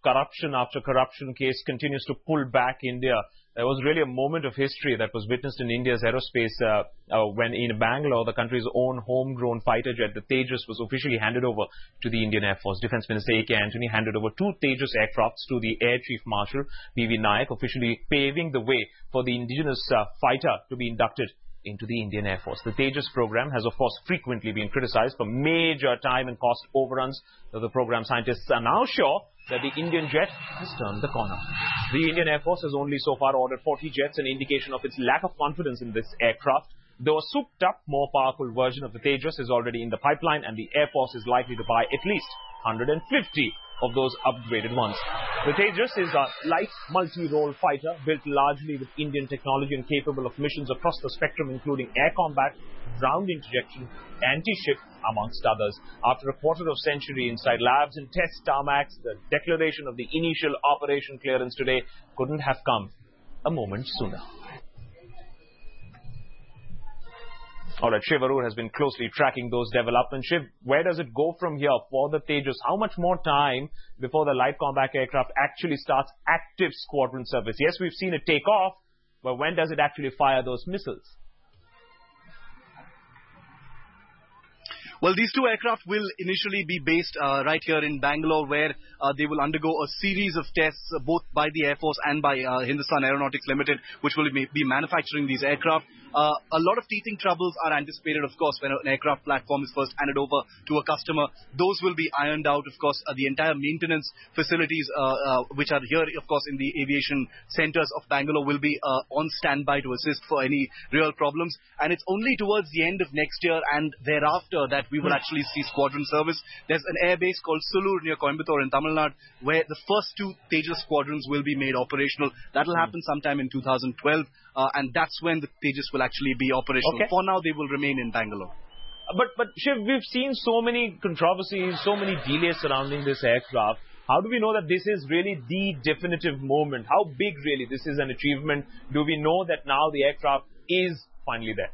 corruption after corruption case continues to pull back India. There was really a moment of history that was witnessed in India's aerospace when in Bangalore, the country's own homegrown fighter jet, the Tejas, was officially handed over to the Indian Air Force. Defence Minister ANTONY handed over 2 Tejas aircrafts to the Air Chief Marshal B.V. Nayak, officially paving the way for the indigenous fighter to be inducted into the Indian Air Force. The Tejas program has, of course, frequently been criticized for major time and cost overruns. The program scientists are now sure that the Indian jet has turned the corner. The Indian Air Force has only so far ordered 40 jets, an indication of its lack of confidence in this aircraft. Though a souped-up, more powerful version of the Tejas is already in the pipeline, and the Air Force is likely to buy at least 150 of those upgraded ones. The Tejas is a light multi-role fighter built largely with Indian technology and capable of missions across the spectrum, including air combat, ground interjection, anti-ship, amongst others. After a quarter of century inside labs and test tarmacs, the declaration of the initial operation clearance today couldn't have come a moment sooner. All right, Shiv Arur has been closely tracking those developments. Shiv, where does it go from here for the Tejas? How much more time before the light combat aircraft actually starts active squadron service? Yes, we've seen it take off, but when does it actually fire those missiles? Well, these 2 aircraft will initially be based right here in Bangalore, where they will undergo a series of tests, both by the Air Force and by Hindustan Aeronautics Limited, which will be manufacturing these aircraft. A lot of teething troubles are anticipated, of course, when an aircraft platform is first handed over to a customer. Those will be ironed out, of course. The entire maintenance facilities, which are here, of course, in the aviation centers of Bangalore, will be on standby to assist for any real problems. And it's only towards the end of next year and thereafter that we will actually see squadron service. There's an air base called Sulur near Coimbatore in Tamil Nadu, where the first 2 Tejas squadrons will be made operational. That will happen sometime in 2012, and that's when the Tejas will actually be operational. Okay. For now, they will remain in Bangalore. But Shiv, we've seen so many controversies, so many delays surrounding this aircraft. How do we know that this is really the definitive moment? How big really this is an achievement? Do we know that now the aircraft is finally there?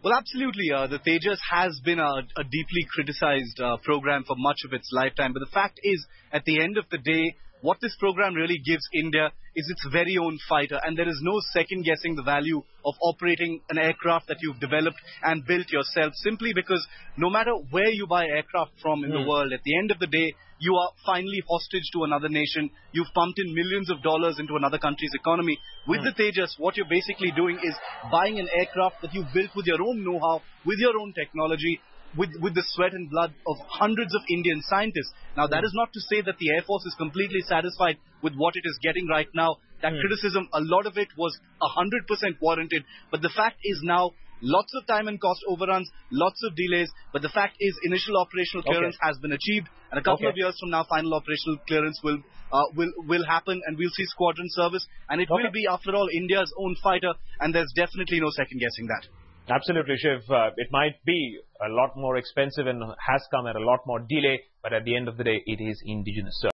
Well, absolutely. The Tejas has been a deeply criticized program for much of its lifetime. But the fact is, at the end of the day, what this program really gives India is its very own fighter. And there is no second-guessing the value of operating an aircraft that you've developed and built yourself, simply because no matter where you buy aircraft from in the world, at the end of the day, you are finally hostage to another nation. You've pumped in millions of dollars into another country's economy. With the Tejas, what you're basically doing is buying an aircraft that you've built with your own know-how, with your own technology, with the sweat and blood of hundreds of Indian scientists. Now, that is not to say that the Air Force is completely satisfied with what it is getting right now. That criticism, a lot of it was 100% warranted. But the fact is now, lots of time and cost overruns, lots of delays. But the fact is, initial operational clearance has been achieved. And a couple of years from now, final operational clearance will happen, and we'll see squadron service. And it will be, after all, India's own fighter. And there's definitely no second-guessing that. Absolutely, Shiv. It might be a lot more expensive and has come at a lot more delay, but at the end of the day, it is indigenous.